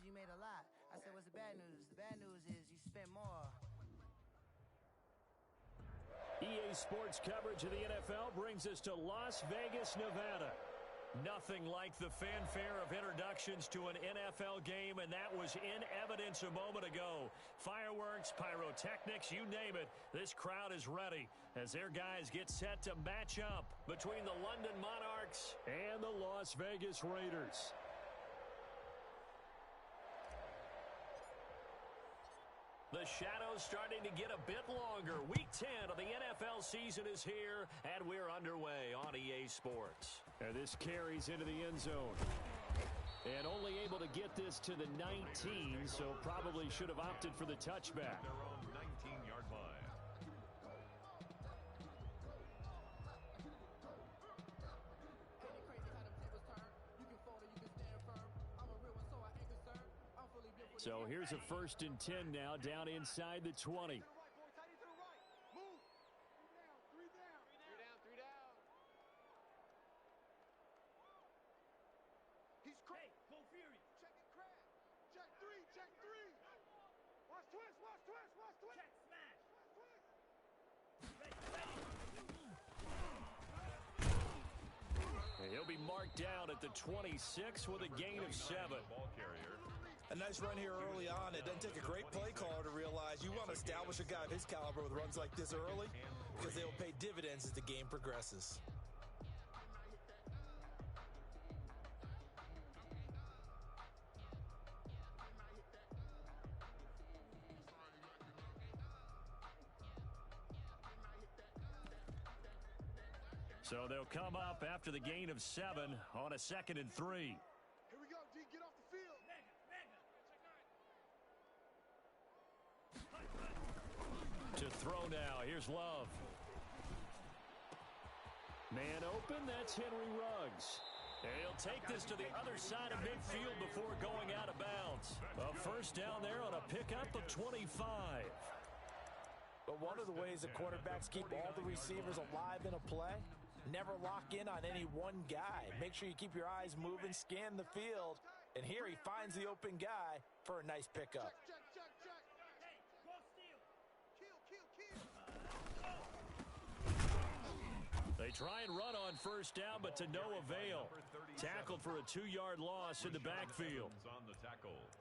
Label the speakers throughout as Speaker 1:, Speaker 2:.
Speaker 1: news? You made a lot. I said, what's the bad news? The bad news is you spent more.
Speaker 2: EA Sports coverage of the NFL brings us to Las Vegas, Nevada. Nothing like the fanfare of introductions to an NFL game, and that was in evidence a moment ago. Fireworks, pyrotechnics, you name it, this crowd is ready as their guys get set to match up between the London Monarchs and the Las Vegas Raiders. The shadows starting to get a bit longer. Week 10 of the NFL season is here, and we're underway on EA Sports. And this carries into the end zone. And only able to get this to the 19, so probably should have opted for the touchback.
Speaker 3: They're on 19-yard line.
Speaker 2: So here's a 1st and 10 now, down inside the 20.
Speaker 4: He's crazy. Go Fury. Check it, crack. Check three. Watch twist. Check smash.
Speaker 2: And he'll be marked down at the 26 with a gain of 7.
Speaker 3: Ball carrier.
Speaker 5: A nice run here early on. It doesn't take a great play caller to realize you want to establish a guy of his caliber with runs like this early because they will pay dividends as the game progresses.
Speaker 2: So they'll come up after the gain of 7 on a 2nd and 3.
Speaker 4: Here we go, D. Get off the field.
Speaker 2: To throw now. Here's Love. Man open. That's Henry Ruggs. And he'll take this to the other side of midfield before going out of bounds. A first down there on a pickup of 25.
Speaker 5: But one of the ways that quarterbacks keep all the receivers alive in a play, never lock in on any one guy. Make sure you keep your eyes moving, scan the field. And here he finds the open guy for a nice pickup.
Speaker 4: Check. Hey, go steal. Kill.
Speaker 2: They try and run on first down, but to no avail. Tackled for a 2-yard loss in the backfield.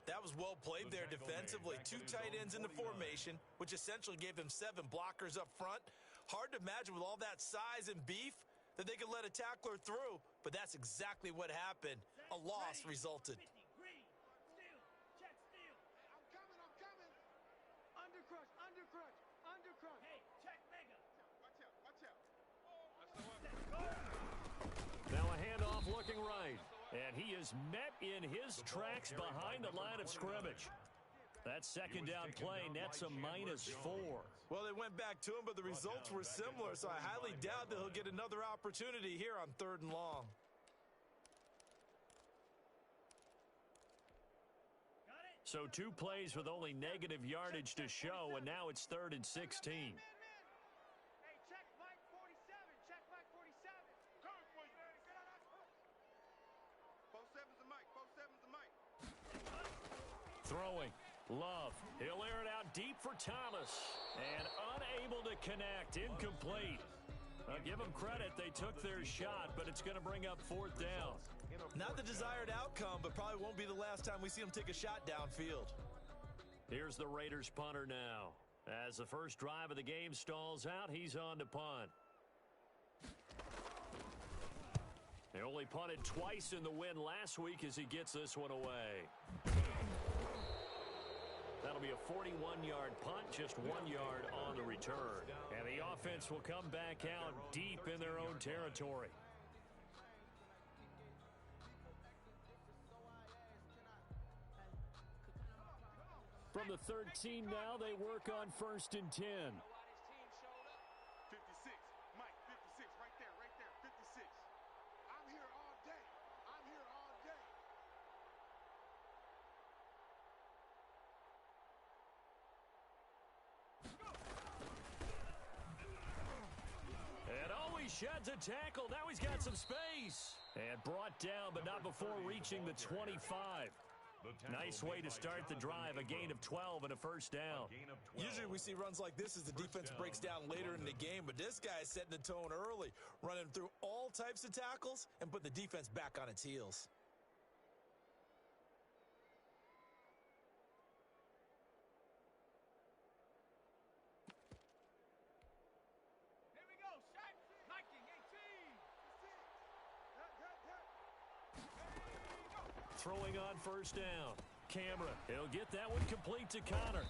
Speaker 5: That was well played there defensively. 2 tight ends in the formation, which essentially gave them 7 blockers up front. Hard to imagine with all that size and beef that they could let a tackler through, but that's exactly what happened. A loss resulted.
Speaker 4: Check steal. I'm coming. Undercrush. Hey, check mega. Watch out.
Speaker 2: Now a handoff looking right. And he is met in his tracks behind the line of scrimmage. That 2nd down play nets a -4.
Speaker 5: Well, they went back to him, but the results were similar, so I highly doubt that he'll get another opportunity here on 3rd and long.
Speaker 2: So 2 plays with only negative yardage to show, and now it's 3rd and 16.
Speaker 4: Hey, check Mike 47. Coming for you. 47's the Mike.
Speaker 2: Throwing. Love. He'll air it out deep for Thomas. And unable to connect. Incomplete. I'll give them credit. They took their shot, but it's going to bring up 4th down.
Speaker 5: Not the desired outcome, but probably won't be the last time we see him take a shot downfield.
Speaker 2: Here's the Raiders punter now. As the first drive of the game stalls out, he's on to punt. They only punted twice in the win last week as he gets this one away. That'll be a 41-yard punt, just 1 yard on the return. And the offense will come back out deep in their own territory. From the 13 now, they work on 1st and 10.
Speaker 4: 56. Mike, 56. Right there. 56. I'm here all day.
Speaker 2: And always sheds a tackle. Now he's got some space. And brought down, but not before reaching the 25. Nice way to start the drive, a gain of 12 and a first down.
Speaker 5: Usually we see runs like this as the defense breaks down later in the game, but this guy is setting the tone early, running through all types of tackles and put the defense back on its heels.
Speaker 4: Here we go, shot. Liking 18.
Speaker 2: Throwing on first down. Camera, he'll get that one complete to Connor.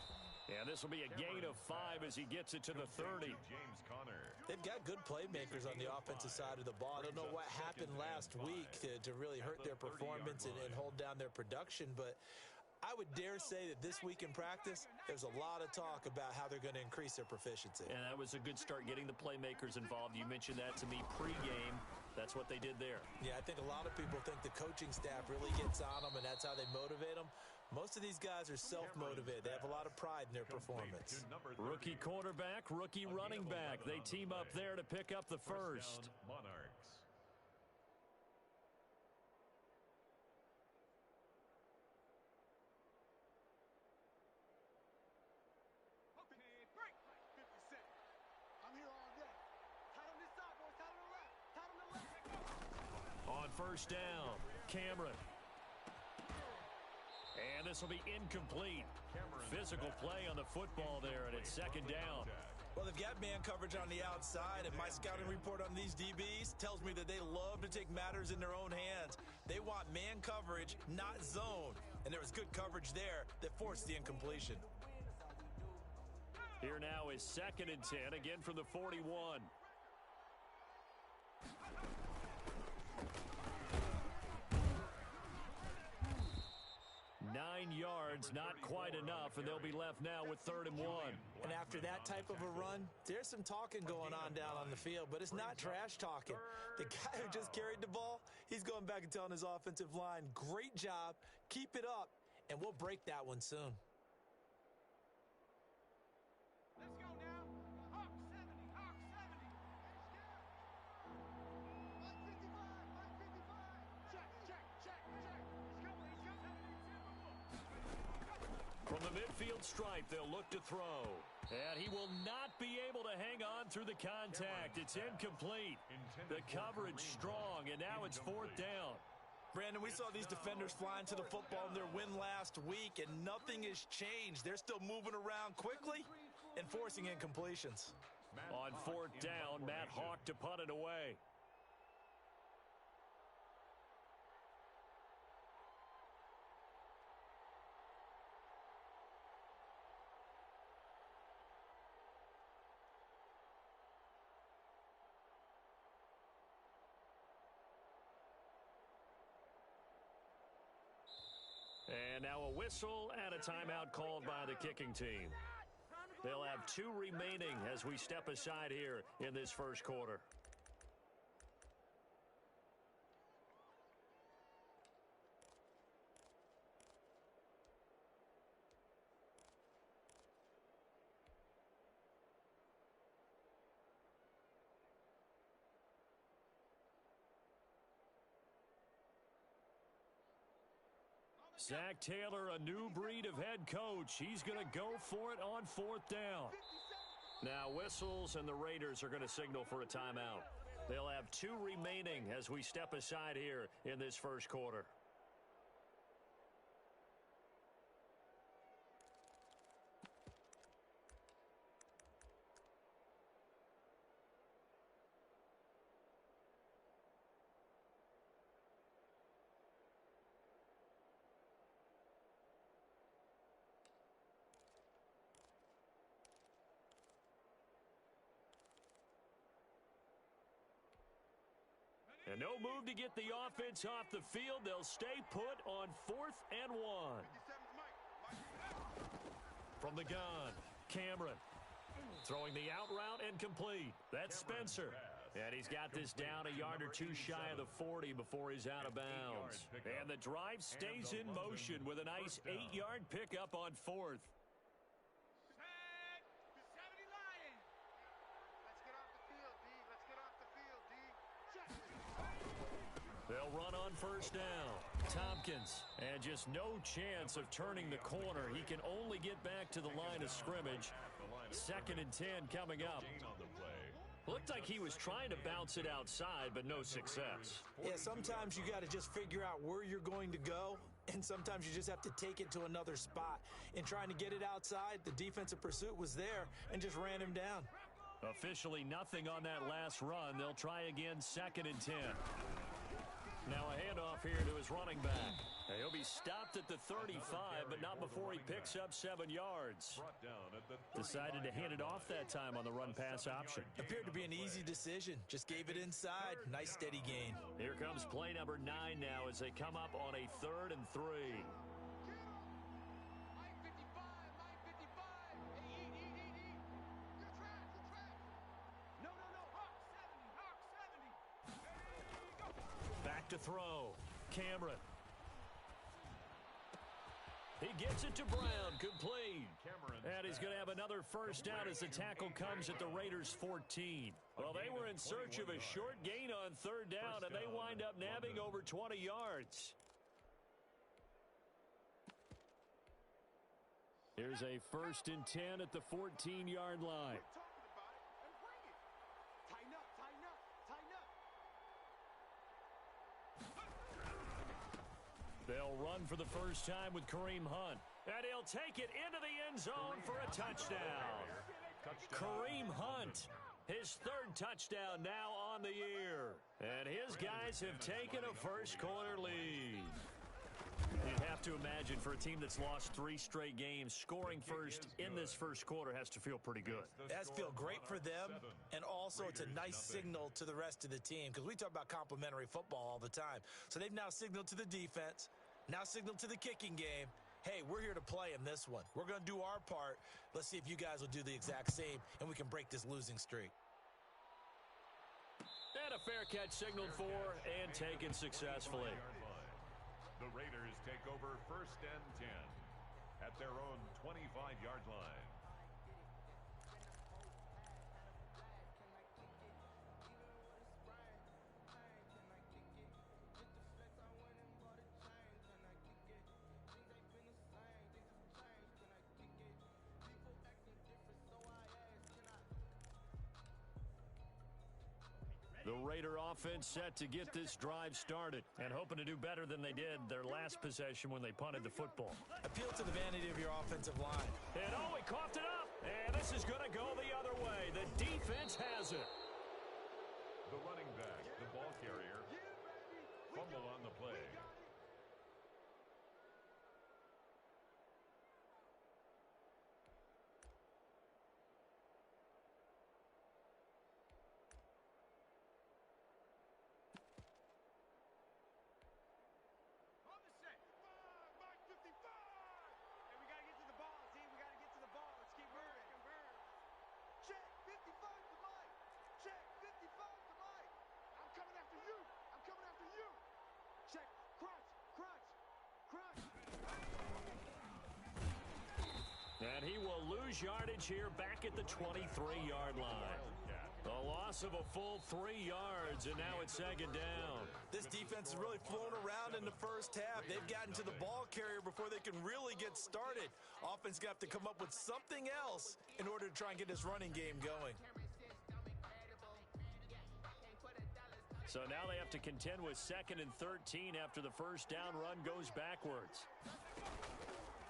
Speaker 2: And this will be a gain of 5 as he gets it to the 30.
Speaker 3: James Conner.
Speaker 5: They've got good playmakers on the offensive side of the ball. I don't know what happened last week to really hurt their performance and hold down their production, but I would dare say that this week in practice, there's a lot of talk about how they're going to increase their proficiency.
Speaker 2: And that was a good start getting the playmakers involved. You mentioned that to me pregame. That's what they did there.
Speaker 5: Yeah, I think a lot of people think the coaching staff really gets on them, and that's how they motivate them. Most of these guys are self-motivated. They have a lot of pride in their performance.
Speaker 2: Rookie quarterback, rookie running back. They team up there to pick up the first.
Speaker 3: Monarchs.
Speaker 4: Okay, break. 50 Cent. I'm here all day. Tight on this side, boys. Tight on the left. Tight on the left.
Speaker 2: On first down, Cameron. And this will be incomplete. Physical play on the football there, and it's second down.
Speaker 5: Well, they've got man coverage on the outside, and my scouting report on these DBs tells me that they love to take matters in their own hands. They want man coverage, not zone. And there was good coverage there that forced the incompletion.
Speaker 2: Here now is second and 10, again from the 41. 9 yards, not quite enough, and they'll be left now with 3rd and 1.
Speaker 5: And after that type of a run, there's some talking going on down on the field, but it's not trash talking. The guy who just carried the ball, he's going back and telling his offensive line, great job, keep it up, and we'll break that one soon.
Speaker 4: Let's go now. Hawk 70, Hawk 70. Let's go. 155. Check. He's coming.
Speaker 2: From the midfield stripe, they'll look to throw. And he will not be able to hang on through the contact. It's incomplete. The coverage strong, and now it's 4th down.
Speaker 5: Brandon, we saw these defenders flying to the football in their win last week, and nothing has changed. They're still moving around quickly and forcing incompletions.
Speaker 2: On 4th down, Matt Hawk to punt it away. And now a whistle and a timeout called by the kicking team. They'll have 2 remaining as we step aside here in this first quarter. Zach Taylor, a new breed of head coach. He's going to go for it on 4th down. Now whistles, and the Raiders are going to signal for a timeout. They'll have 2 remaining as we step aside here in this first quarter. And no move to get the offense off the field. They'll stay put on 4th and 1. From the gun, Cameron. Throwing the out route and complete. That's Spencer. And he's got this down a yard or 2 shy of the 40 before he's out of bounds. And the drive stays in motion with a nice 8-yard pickup on 4th. They'll run on on first down. Tompkins, and just no chance of turning the corner. He can only get back to the line of scrimmage. 2nd and 10 coming up. Looked like he was trying to bounce it outside, but no success.
Speaker 5: Yeah, sometimes you got to just figure out where you're going to go, and sometimes you just have to take it to another spot. In trying to get it outside, the defensive pursuit was there and just ran him down.
Speaker 2: Officially nothing on that last run. They'll try again 2nd and 10. Now a handoff here to his running back. He'll be stopped at the 35, but not before he picks up 7 yards. Decided to hand it off that time on the run-pass option.
Speaker 5: Appeared to be an easy decision. Just gave it inside. Nice steady gain.
Speaker 2: Here comes play number 9 now as they come up on a 3rd and 3. Back to throw. Cameron. He gets it to Brown, complete. And he's going to have another first down as the tackle comes at the Raiders' 14. Well, they were in search of a short gain on 3rd down, and they wind up nabbing over 20 yards. Here's a 1st and 10 at the 14-yard line. They'll run for the first time with Kareem Hunt. And he'll take it into the end zone for a touchdown. Kareem Hunt, his 3rd touchdown now on the year. And his guys have taken a first-quarter lead. You'd have to imagine for a team that's lost 3 straight games, scoring first in this first quarter has to feel pretty good.
Speaker 5: It has to feel great for them, and also it's a nice signal to the rest of the team, because we talk about complimentary football all the time. So they've now signaled to the defense, now signaled to the kicking game, hey, we're here to play in this one. We're going to do our part. Let's see if you guys will do the exact same, and we can break this losing streak.
Speaker 2: And a fair catch signaled for and taken successfully.
Speaker 3: The Raiders take over 1st and 10 at their own 25-yard line.
Speaker 2: The Raider offense set to get this drive started and hoping to do better than they did their last possession when they punted the football.
Speaker 5: Appeal to the vanity of your offensive line.
Speaker 2: And oh, he coughed it up. And this is going to go the other way. The defense has it.
Speaker 3: The running back, the ball carrier, fumble on the play.
Speaker 2: And he will lose yardage here back at the 23-yard line. A loss of a full 3 yards, and now it's 2nd down.
Speaker 5: This defense has really flown around in the first half. They've gotten to the ball carrier before they can really get started. Offense got to come up with something else in order to try and get this running game going.
Speaker 2: So now they have to contend with 2nd and 13 after the first down run goes backwards.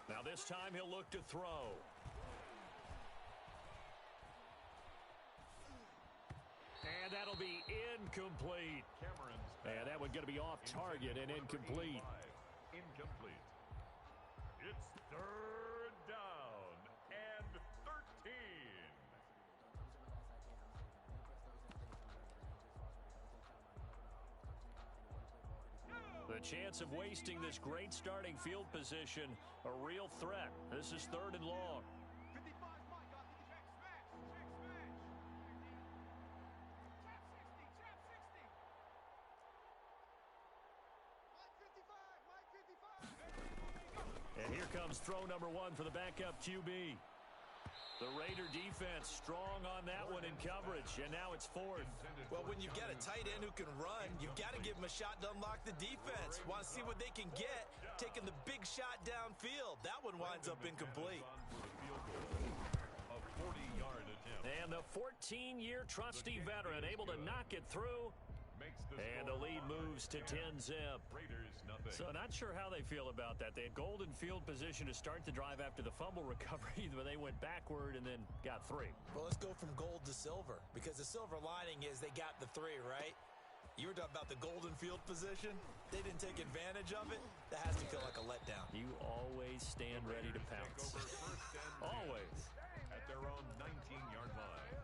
Speaker 2: Now this time he'll look to throw. And that'll be incomplete. And that one's going to be off target and incomplete.
Speaker 3: Incomplete. It's 3rd down and 13.
Speaker 2: The chance of wasting this great starting field position, a real threat. This is 3rd and long. And here comes throw number 1 for the backup QB. The Raider defense strong on that one in coverage, and now it's fourth.
Speaker 5: Well, when you've got a tight end who can run, you've got to give him a shot to unlock the defense. Want to see what they can get, taking the big shot downfield. That one winds up incomplete.
Speaker 2: And the 14-year trusty veteran able to knock it through. And the lead moves to 10-zip. So not sure how they feel about that. They had golden field position to start the drive after the fumble recovery, but they went backward and then got 3.
Speaker 5: Well, let's go from gold to silver, because the silver lining is they got the 3, right? You were talking about the golden field position. They didn't take advantage of it. That has to feel like a letdown.
Speaker 2: You always stand ready to pounce. Always.
Speaker 3: At their own 19-yard line.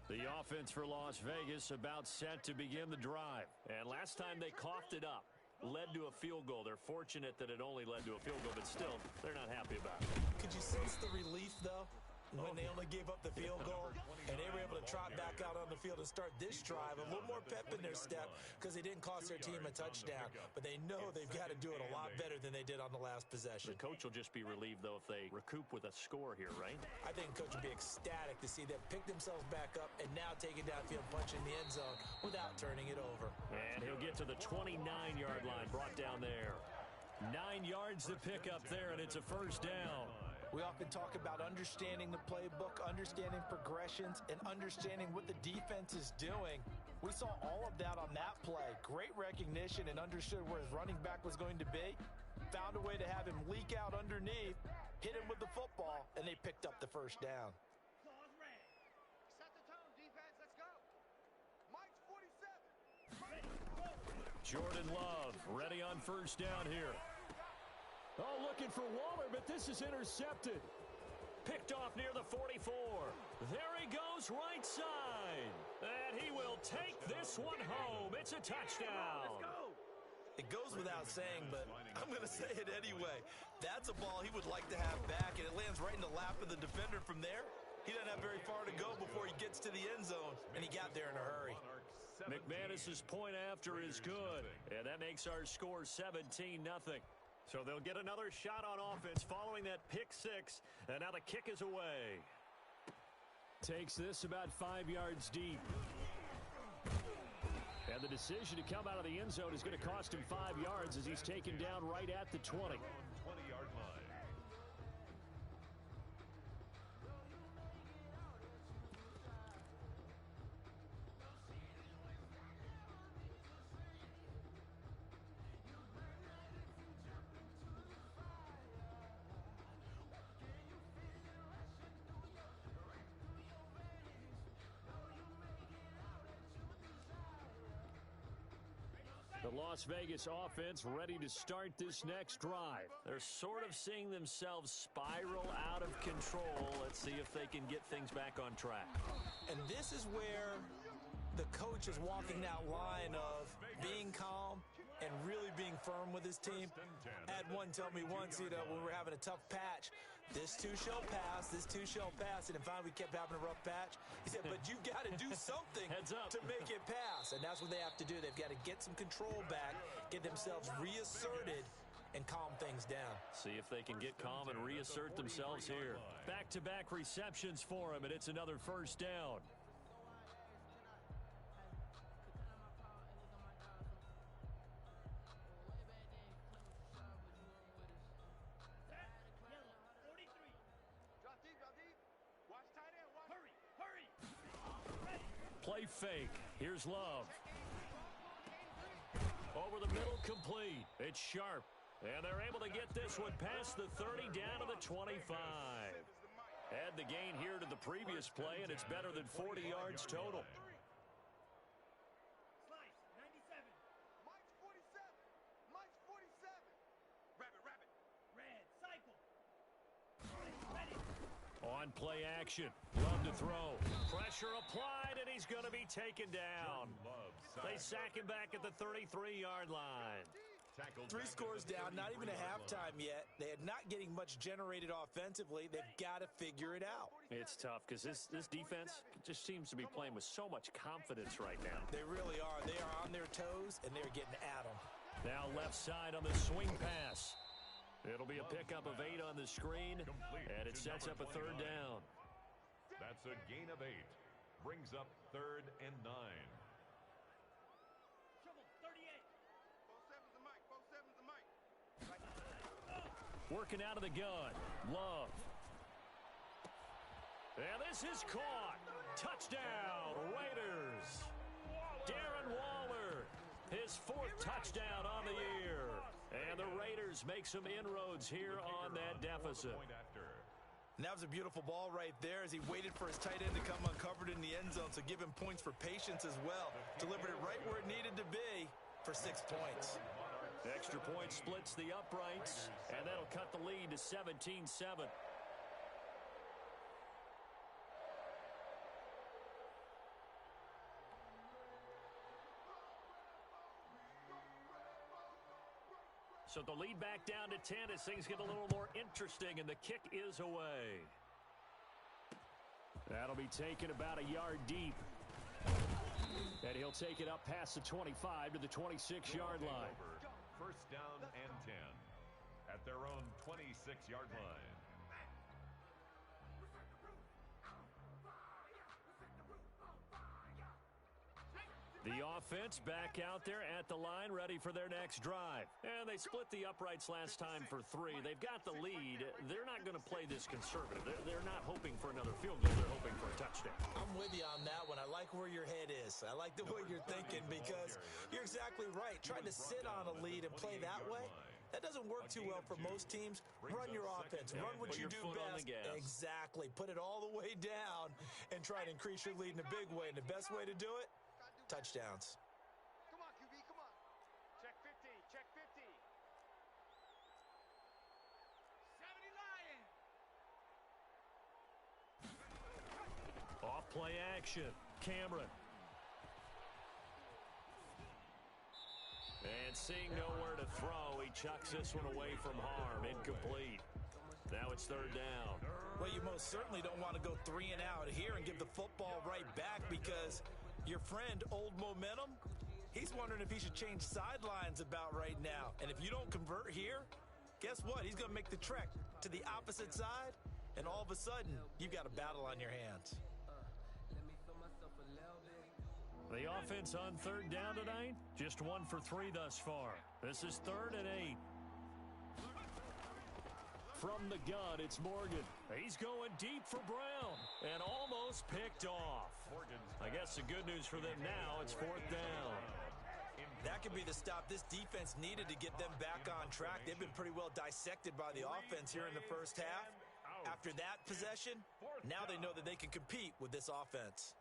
Speaker 2: The offense for Las Vegas about set to begin the drive. And last time they coughed it up, led to a field goal. They're fortunate that it only led to a field goal, but still, they're not happy about it.
Speaker 5: Could you sense the relief, though, when they only gave up the field goal and they were able to trot back out on the field and start this drive? A little more pep in their step because they didn't cost their team a touchdown, but they know they've got to do it a lot better than they did on the last possession.
Speaker 2: The coach will just be relieved, though, if they recoup with a score here, right?
Speaker 5: I think the coach will be ecstatic to see them pick themselves back up and now take it downfield, punch in the end zone without turning it over.
Speaker 2: And he'll get to the 29-yard line, brought down there. 9 yards to pick up there, and it's a first down.
Speaker 5: We often talk about understanding the playbook, understanding progressions, and understanding what the defense is doing. We saw all of that on that play. Great recognition and understood where his running back was going to be. Found a way to have him leak out underneath, hit him with the football, and they picked up the first down.
Speaker 4: Set the tone, defense. Let's go. Mike's 47.
Speaker 2: Jordan Love ready on first down here. Oh, looking for Waller, but this is intercepted. Picked off near the 44. There he goes, right side. And he will take this one home. It's a touchdown.
Speaker 4: Let's go.
Speaker 5: It goes without saying, but I'm going to say it anyway. That's a ball he would like to have back, and it lands right in the lap of the defender from there. He doesn't have very far to go before he gets to the end zone, and he got there in a hurry.
Speaker 2: McManus's point after is good, and that makes our score 17-0. So they'll get another shot on offense following that pick 6, and now the kick is away. Takes this about 5 yards deep. And the decision to come out of the end zone is going to cost him 5 yards as he's taken down right at the 20.
Speaker 3: 20-yard line.
Speaker 2: The Las Vegas offense ready to start this next drive. They're sort of seeing themselves spiral out of control. Let's see if they can get things back on track.
Speaker 5: And this is where the coach is walking that line of being calm and really being firm with his team. I had one tell me once, when we were having a tough patch, this too shall pass, this too shall pass, and finally we kept having a rough patch. He said, but you got to do something
Speaker 2: Heads up.
Speaker 5: to make it pass, and that's what they have to do. They've got to get some control back, get themselves reasserted, and calm things down.
Speaker 2: See if they can get calm and reassert themselves here. Back-to-back receptions for him, and it's another first down. Play fake. Here's Love. Over the middle, complete. It's sharp. And they're able to get this one past the 30 down to the 25. Add the gain here to the previous play, and it's better than 40 yards total.
Speaker 4: Slice, 97. Mike's 47. Mike's 47. Rabbit. Red, cycle. Ready.
Speaker 2: On play action. Love to throw. Pressure applied, and he's going to be taken down. They sack him back at the 33-yard line.
Speaker 5: 3 scores down, not even a halftime yet. They are not getting much generated offensively. They've got to figure it out.
Speaker 2: It's tough because this defense just seems to be playing with so much confidence right now.
Speaker 5: They really are. They are on their toes, and they're getting at them.
Speaker 2: Now left side on the swing pass. It'll be a pickup of 8 on the screen, and it sets up a 3rd down.
Speaker 3: That's a gain of 8. Brings up 3rd and 9.
Speaker 2: Working out of the gun. Love. And this is caught. Touchdown, Raiders. Darren Waller, his 4th touchdown on the year. And the Raiders make some inroads here on that deficit.
Speaker 5: And that was a beautiful ball right there as he waited for his tight end to come uncovered in the end zone. So give him points for patience as well. Delivered it right where it needed to be for 6 points.
Speaker 2: Extra point splits the uprights, and that'll cut the lead to 17-7. So the lead back down to 10 as things get a little more interesting, and the kick is away. That'll be taken about a yard deep. And he'll take it up past the 25 to the 26-yard line.
Speaker 3: 1st down and 10 at their own 26-yard line.
Speaker 2: The offense back out there at the line, ready for their next drive. And they split the uprights last time for 3. They've got the lead. They're not going to play this conservative. They're not hoping for another field goal. They're hoping for a touchdown.
Speaker 5: I'm with you on that one. I like where your head is. I like the way you're thinking because you're exactly right. Trying to sit on a lead and play that way, that doesn't work too well for most teams. Run your offense. Run what you do best. Exactly. Put it all the way down and try to increase your lead in a big way. And the best way to do it, touchdowns.
Speaker 4: Come on, QB, come on. Check 50, check 50. 70 Lions.
Speaker 2: Off play action. Cameron. And seeing nowhere to throw, he chucks this one away from harm. Incomplete. Now it's 3rd down.
Speaker 5: Well, you most certainly don't want to go 3 and out here and give the football right back because your friend, Old Momentum, he's wondering if he should change sidelines about right now. And if you don't convert here, guess what? He's going to make the trek to the opposite side, and all of a sudden, you've got a battle on your hands.
Speaker 2: The offense on 3rd down tonight, just 1 for 3 thus far. This is 3rd and 8. From the gun, it's Morgan. He's going deep for Brown and almost picked off. I guess the good news for them now, it's 4th down.
Speaker 5: That could be the stop this defense needed to get them back on track. They've been pretty well dissected by the offense here in the first half. After that possession, now they know that they can compete with this offense.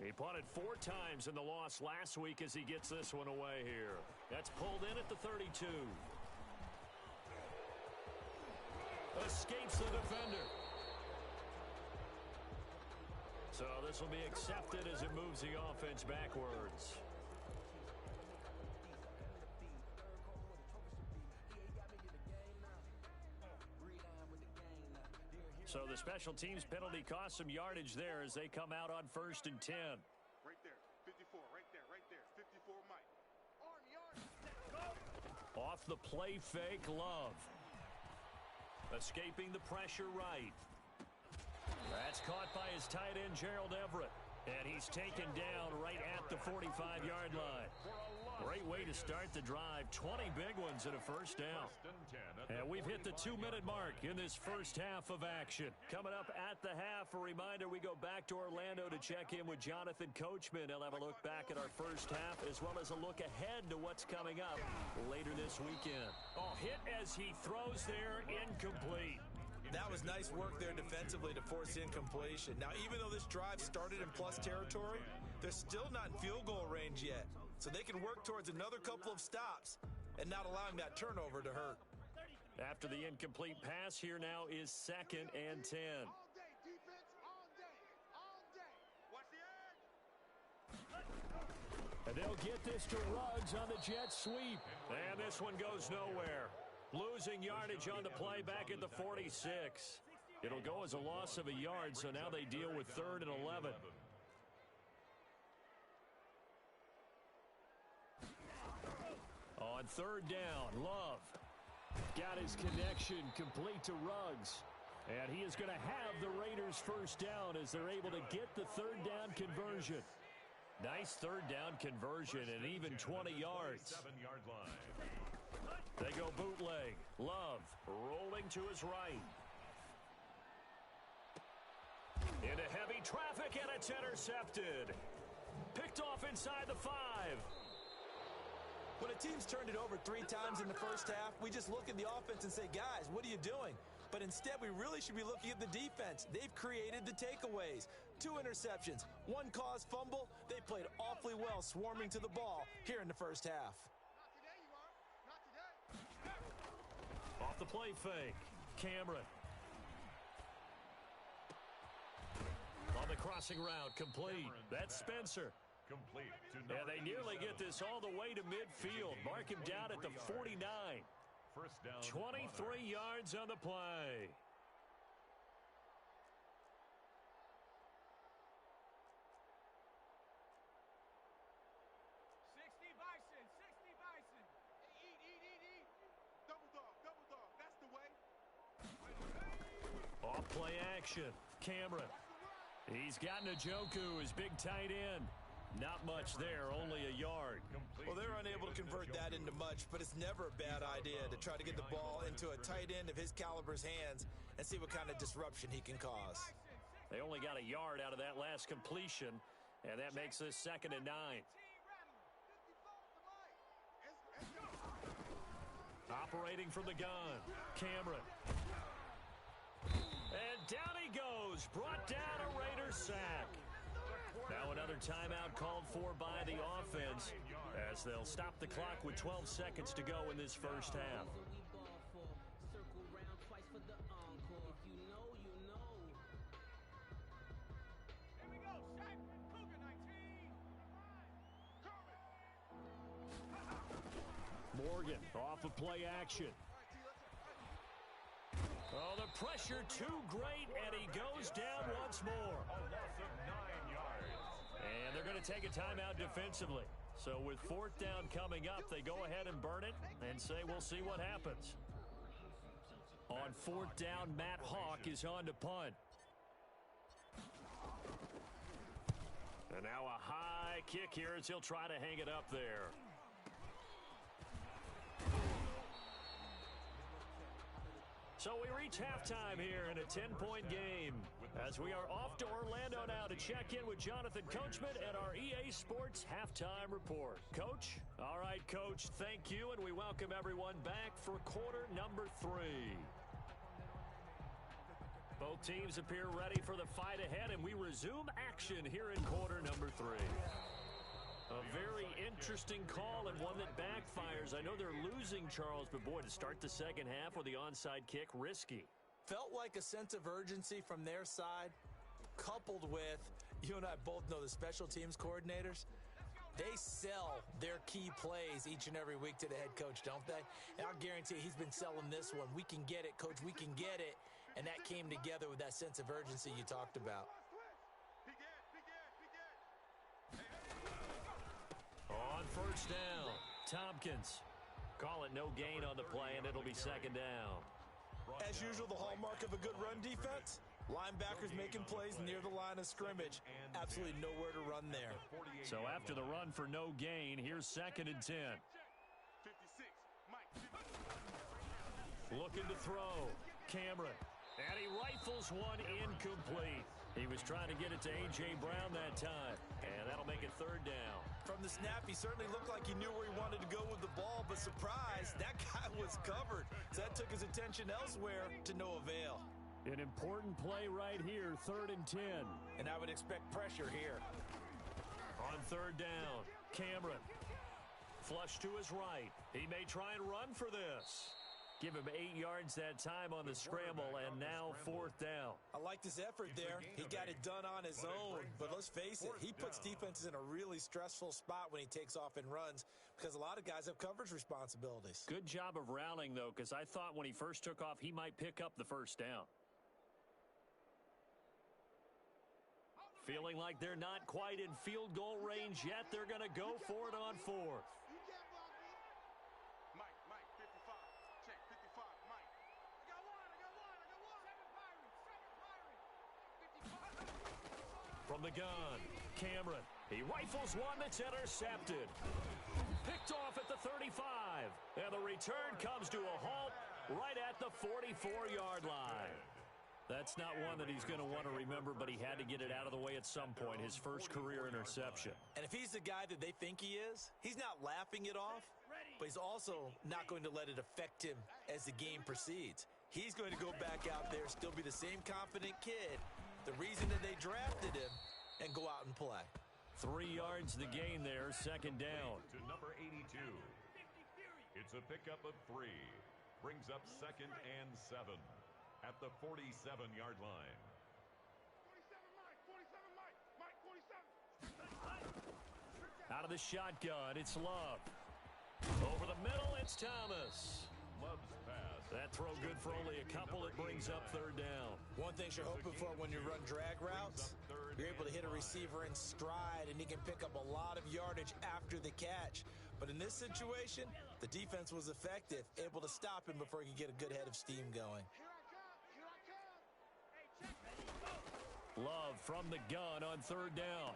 Speaker 2: He punted 4 times in the loss last week as he gets this one away here. That's pulled in at the 32. Escapes the defender. So this will be accepted as it moves the offense backwards. So the special teams penalty cost some yardage there as they come out on 1st and 10.
Speaker 4: Right there, 54, right there, 54, Mike. Arm,
Speaker 2: Off the play fake, Love. Escaping the pressure right. That's caught by his tight end, Gerald Everett. And he's taken down right at the 45-yard line. Great way to start the drive. 20 big ones and a 1st down. And we've hit the 2-minute mark in this first half of action. Coming up at the half, a reminder, we go back to Orlando to check in with Jonathan Coachman. He'll have a look back at our first half as well as a look ahead to what's coming up later this weekend. Oh, hit as he throws there, incomplete.
Speaker 5: That was nice work there defensively to force incompletion. Now, even though this drive started in plus territory, they're still not in field goal range yet. So they can work towards another couple of stops and not allowing that turnover to hurt.
Speaker 2: After the incomplete pass, here now is 2nd and 10.
Speaker 4: all day, defense, all day, all day. Watch the edge.
Speaker 2: And they'll get this to Ruggs on the jet sweep. And this one goes nowhere. Losing yardage on the play back at the 46. It'll go as a loss of a yard, so now they deal with 3rd and 11. On 3rd down, Love got his connection complete to Ruggs. And he is going to have the Raiders first down as they're able to get the 3rd down conversion. Nice 3rd down conversion and even 20 yards. They go bootleg. Love rolling to his right. Into heavy traffic, and it's intercepted. Picked off inside the 5.
Speaker 5: When a team's turned it over 3 times in the first half, we just look at the offense and say, guys, what are you doing? But instead, we really should be looking at the defense. They've created the takeaways. 2 interceptions, 1 caused fumble. They played awfully well swarming to the ball here in the first half.
Speaker 4: Not today, you are. Not today.
Speaker 2: Off the play fake, Cameron. On the crossing route, complete. That's Spencer.
Speaker 3: Complete to
Speaker 2: And they nearly get this all the way to midfield. Mark him down at the 49.
Speaker 3: First down.
Speaker 2: 23 yards on the play.
Speaker 4: Eat. Double dog. That's the way.
Speaker 2: Off play action, Cameron. He's got Njoku, his big tight end. Not much there, only a yard.
Speaker 5: Well, they're unable to convert that into much, but it's never a bad idea to try to get the ball into a tight end of his caliber's hands and see what kind of disruption he can cause.
Speaker 2: They only got a yard out of that last completion, and that makes this 2nd and 9. Operating from the gun, Cameron. And down he goes, brought down a Raiders sack. Now another timeout called for by the offense as they'll stop the clock with 12 seconds to go in this first half. Morgan off of play action. Oh, the pressure too great, and he goes down once more.
Speaker 3: A loss of 9 yards.
Speaker 2: And they're going to take a timeout defensively. So with 4th down coming up, they go ahead and burn it and say we'll see what happens. On 4th down, Matt Hawk is on to punt. And now a high kick here as he'll try to hang it up there. So we reach halftime here in a 10-point game as we are off to Orlando now to check in with Jonathan Coachman at our EA Sports Halftime Report. Coach? All right, Coach, thank you, and we welcome everyone back for quarter number 3. Both teams appear ready for the fight ahead, and we resume action here in quarter number 3. A very interesting call and one that backfires. I know they're losing, Charles, but boy, to start the second half with the onside kick, risky.
Speaker 5: Felt like a sense of urgency from their side, coupled with, you and I both know the special teams coordinators, they sell their key plays each and every week to the head coach, don't they? And I'll guarantee he's been selling this one. We can get it, Coach, we can get it. And that came together with that sense of urgency you talked about.
Speaker 2: On 1st down, Tompkins. Call it no gain on the play, and it'll be 2nd down.
Speaker 5: As usual, the hallmark of a good run defense, linebackers making plays near the line of scrimmage. Absolutely nowhere to run there.
Speaker 2: So after the run for no gain, here's 2nd and 10.
Speaker 4: 56, Mike.
Speaker 2: Looking to throw, Cameron. And he rifles one incomplete. He was trying to get it to A.J. Brown that time, and that'll make it 3rd down.
Speaker 5: From the snap, he certainly looked like he knew where he wanted to go with the ball, but surprise, that guy was covered. So that took his attention elsewhere to no avail.
Speaker 2: An important play right here, 3rd and 10.
Speaker 5: And I would expect pressure here.
Speaker 2: On 3rd down, Cameron. Flush to his right. He may try and run for this. Give him 8 yards that time on the scramble, and now 4th down.
Speaker 5: I like this effort there. He got it done on his own. But let's face it, he puts defenses in a really stressful spot when he takes off and runs because a lot of guys have coverage responsibilities.
Speaker 2: Good job of routing, though, because I thought when he first took off, he might pick up the 1st down. Feeling like they're not quite in field goal range yet, they're going to go for it on 4th. From the gun, Cameron. He rifles one that's intercepted. Picked off at the 35. And the return comes to a halt right at the 44-yard line. That's not one that he's going to want to remember, but he had to get it out of the way at some point, his first career interception.
Speaker 5: And if he's the guy that they think he is, he's not laughing it off, but he's also not going to let it affect him as the game proceeds. He's going to go back out there, still be the same confident kid, the reason that they drafted him, and go out and play.
Speaker 2: 3 yards the gain there, 2nd down.
Speaker 3: To number 82. It's a pickup of 3. Brings up 2nd and 7 at the 47-yard line.
Speaker 4: 47 Mike, 47.
Speaker 2: Out of the shotgun, it's Love. Over the middle, it's Thomas.
Speaker 3: Love's pass.
Speaker 2: That throw good for only a couple. It brings up 3rd down.
Speaker 5: One thing you're hoping for when you run drag routes, you're able to hit a receiver in stride, and he can pick up a lot of yardage after the catch. But in this situation, the defense was effective, able to stop him before he could get a good head of steam going.
Speaker 2: Love from the gun on 3rd down.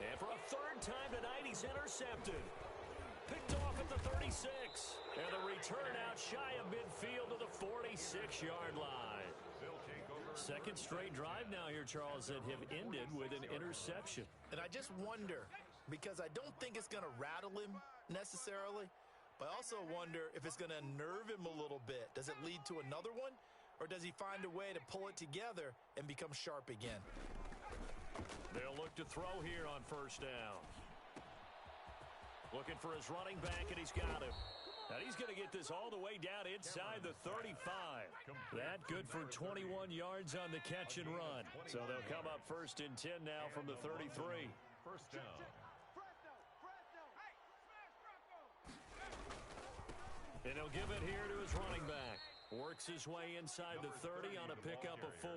Speaker 2: And for a 3rd time tonight, he's intercepted. Picked off at the 36. And the return out shy of midfield to the 46-yard line. 2nd straight drive now here, Charles, that have ended with an interception.
Speaker 5: And I just wonder, because I don't think it's going to rattle him necessarily, but I also wonder if it's going to unnerve him a little bit. Does it lead to another one? Or does he find a way to pull it together and become sharp again?
Speaker 2: They'll look to throw here on 1st down. Looking for his running back, and he's got him. And he's going to get this all the way down inside the 35. That good for 21 yards on the catch and run. So they'll come up 1st and 10 now from the 33.
Speaker 3: 1st down.
Speaker 2: And he'll give it here to his running back. Works his way inside the 30 on a pickup of 4.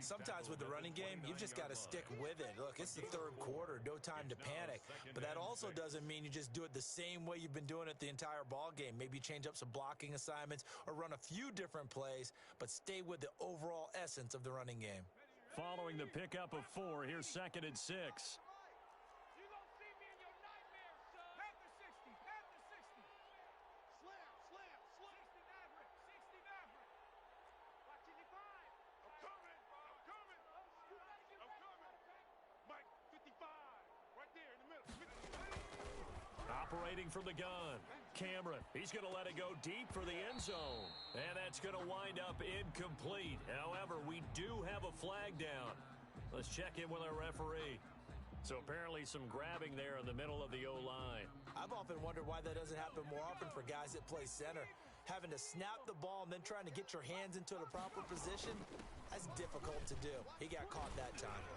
Speaker 5: Sometimes with the running game, you've just got to stick with it. Look, it's the 3rd quarter, no time to panic. But that also doesn't mean you just do it the same way you've been doing it the entire ball game. Maybe change up some blocking assignments or run a few different plays, but stay with the overall essence of the running game.
Speaker 2: Following the pickup of 4, here's 2nd and 6. Operating from the gun, Cameron. He's going to let it go deep for the end zone. And that's going to wind up incomplete. However, we do have a flag down. Let's check in with our referee. So apparently some grabbing there in the middle of the O-line.
Speaker 5: I've often wondered why that doesn't happen more often for guys that play center. Having to snap the ball and then trying to get your hands into the proper position, that's difficult to do. He got caught that time.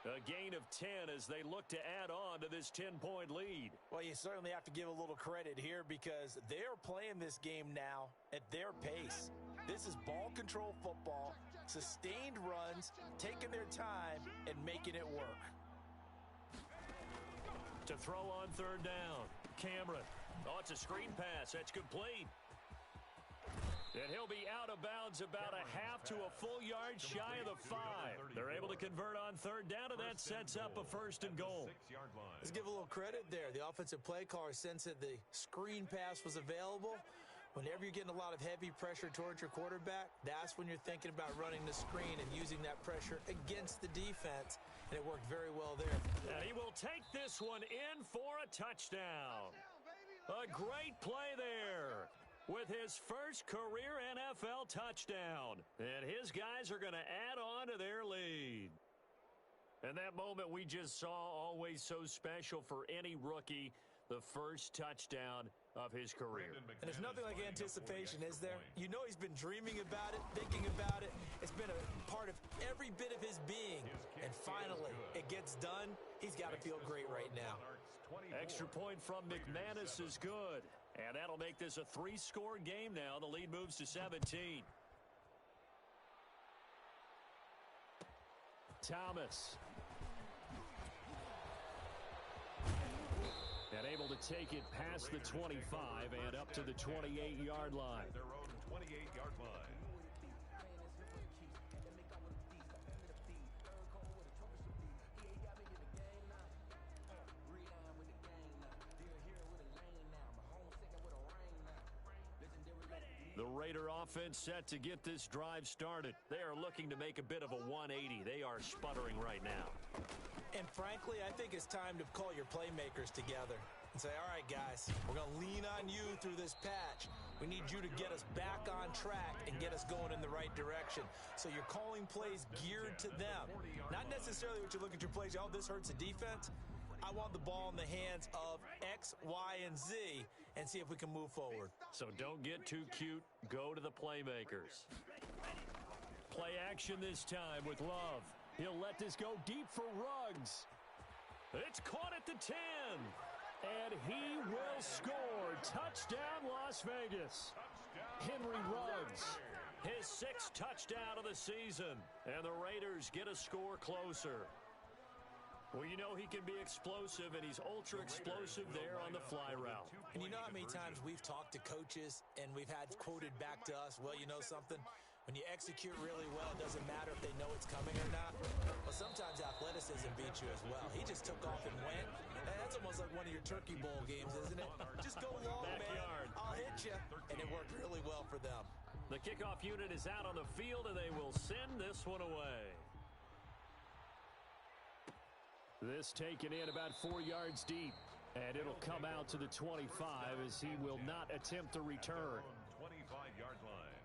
Speaker 2: A gain of 10 as they look to add on to this 10-point lead.
Speaker 5: Well, you certainly have to give a little credit here because they're playing this game now at their pace. This is ball control football, sustained runs, taking their time, and making it work.
Speaker 2: To throw on 3rd down, Cameron. Oh, it's a screen pass. That's complete. And he'll be out of bounds about a half to a full yard shy of the 5. They're able to convert on 3rd down, and that sets up a 1st and goal.
Speaker 5: Let's give a little credit there. The offensive play caller sensed that the screen pass was available. Whenever you're getting a lot of heavy pressure towards your quarterback, that's when you're thinking about running the screen and using that pressure against the defense, and it worked very well there.
Speaker 2: And he will take this one in for a touchdown. A great play there with his first career NFL touchdown. And his guys are going to add on to their lead. And that moment we just saw, always so special for any rookie. the first touchdown of his career.
Speaker 5: And there's nothing like anticipation, is there? You know he's been dreaming about it, thinking about it. It's been a part of every bit of his being. And finally, it gets done. He's got to feel great right now.
Speaker 2: Extra point from McManus is good. And that'll make this a 3-score game now. The lead moves to 17. Thomas. And able to take it past the 25 and up to the 28-yard line.
Speaker 3: Their own 28-yard line.
Speaker 2: The Raider offense set to get this drive started. They are looking to make a bit of a 180. They are sputtering right now.
Speaker 5: And frankly, I think it's time to call your playmakers together and say, all right, guys, we're going to lean on you through this patch. We need you to get us back on track and get us going in the right direction. So you're calling plays geared to them. Not necessarily what you look at your plays, oh, this hurts the defense. I want the ball in the hands of X, Y, and Z and see if we can move forward.
Speaker 2: So don't get too cute. Go to the playmakers. Play action this time with Love. He'll let this go deep for Ruggs. It's caught at the 10. And he will score. Touchdown, Las Vegas. Henry Ruggs, his 6th touchdown of the season. And the Raiders get a score closer. Well, you know he can be explosive, and he's ultra-explosive there on the fly route.
Speaker 5: And you know how many times we've talked to coaches, and we've had quoted back to us, well, you know something? When you execute really well, it doesn't matter if they know it's coming or not. Well, sometimes athleticism beats you as well. He just took off and went. And that's almost like one of your Turkey Bowl games, isn't it? Just go long,
Speaker 2: Backyard.
Speaker 5: man. I'll hit you. And it worked really well for them.
Speaker 2: The kickoff unit is out on the field, and they will send this one away. This taken in about 4 yards deep, and it'll come out to the 25 as he will not attempt to return.
Speaker 3: 25-yard line.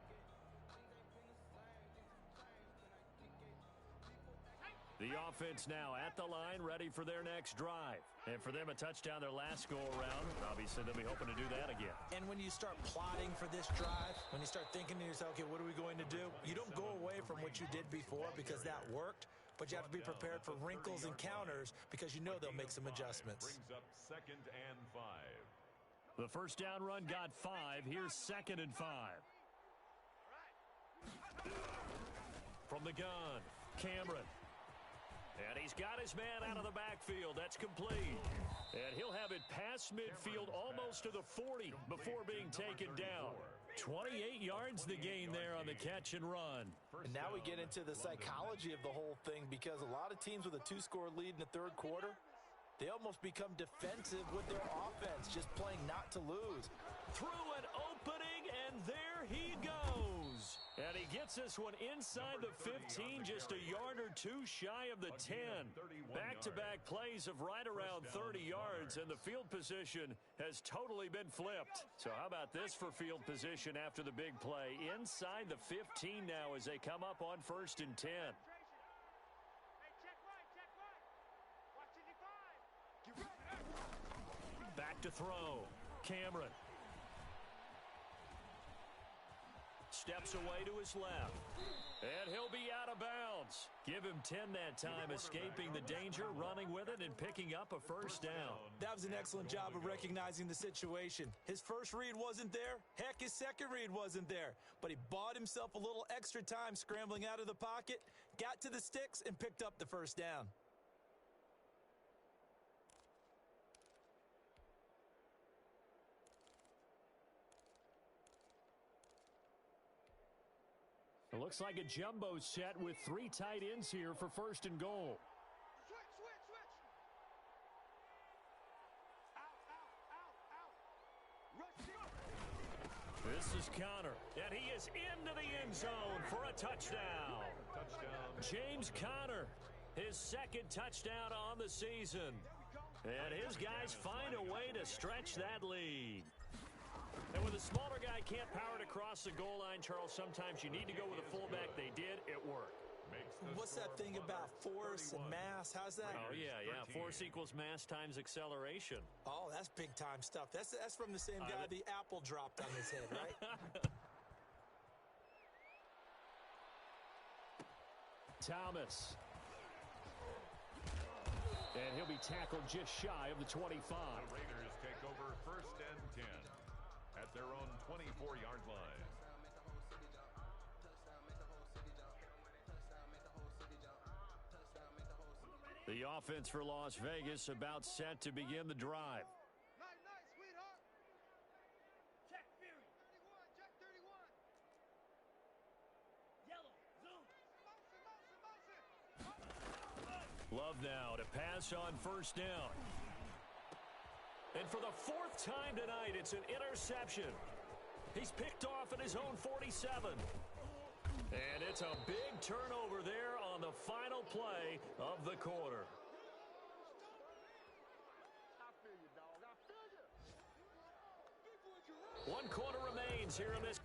Speaker 2: The offense now at the line, ready for their next drive. And for them, a touchdown their last go-around. Obviously, they'll be hoping to do that again.
Speaker 5: And when you start plotting for this drive, when you start thinking to yourself, okay, what are we going to do? You don't go away from what you did before because that worked. But you have to be prepared for wrinkles and counters because you know they'll make some adjustments.
Speaker 3: Brings up 2nd and 5.
Speaker 2: The first down run got 5. Here's 2nd and 5. From the gun, Cameron. And he's got his man out of the backfield. That's complete. And he'll have it past midfield almost to the 40 before being taken down. 28 yards the gain there on the catch and run.
Speaker 5: And now we get into the psychology of the whole thing because a lot of teams with a 2-score lead in the third quarter, they almost become defensive with their offense, just playing not to lose.
Speaker 2: Through an opening, and there he goes. And he gets this one inside the 15, just a yard or two shy of the 10. Back-to-back plays of right around 30 yards, and the field position has totally been flipped. So how about this for field position after the big play? Inside the 15 now as they come up on 1st and 10. Back to throw. Cameron. Steps away to his left. And he'll be out of bounds. Give him 10 that time, escaping the danger, running with it, and picking up a first down.
Speaker 5: That was an excellent job of recognizing the situation. His first read wasn't there. Heck, his second read wasn't there. But he bought himself a little extra time scrambling out of the pocket, got to the sticks, and picked up the first down.
Speaker 2: It looks like a jumbo set with 3 tight ends here for 1st and goal.
Speaker 4: Switch. Out. Rush it.
Speaker 2: This is Connor, and he is into the end zone for a touchdown. James Conner, his 2nd touchdown on the season. And his guys find a way to stretch that lead. And when the smaller guy can't power it across the goal line, Charles, sometimes you need to go with a fullback. They did. It worked.
Speaker 3: Makes
Speaker 5: what's that thing about force and mass? How's that?
Speaker 2: Oh, yeah. Force equals mass times acceleration.
Speaker 5: Oh, that's big-time stuff. That's from the same guy the apple dropped on his head, right?
Speaker 2: Thomas. And he'll be tackled just shy of the 25.
Speaker 3: The Raiders take over 1st and 10 at their own 24-yard line.
Speaker 2: The offense for Las Vegas about set to begin the drive.
Speaker 4: Nice, sweetheart. Check Fury. 31, check 31. Yellow, zoom. Motion.
Speaker 2: Love now to pass on 1st down. And for the 4th time tonight, it's an interception. He's picked off at his own 47. And it's a big turnover there on the final play of the quarter.
Speaker 4: I feel you, dog. I feel you.
Speaker 2: 1 quarter remains here in this.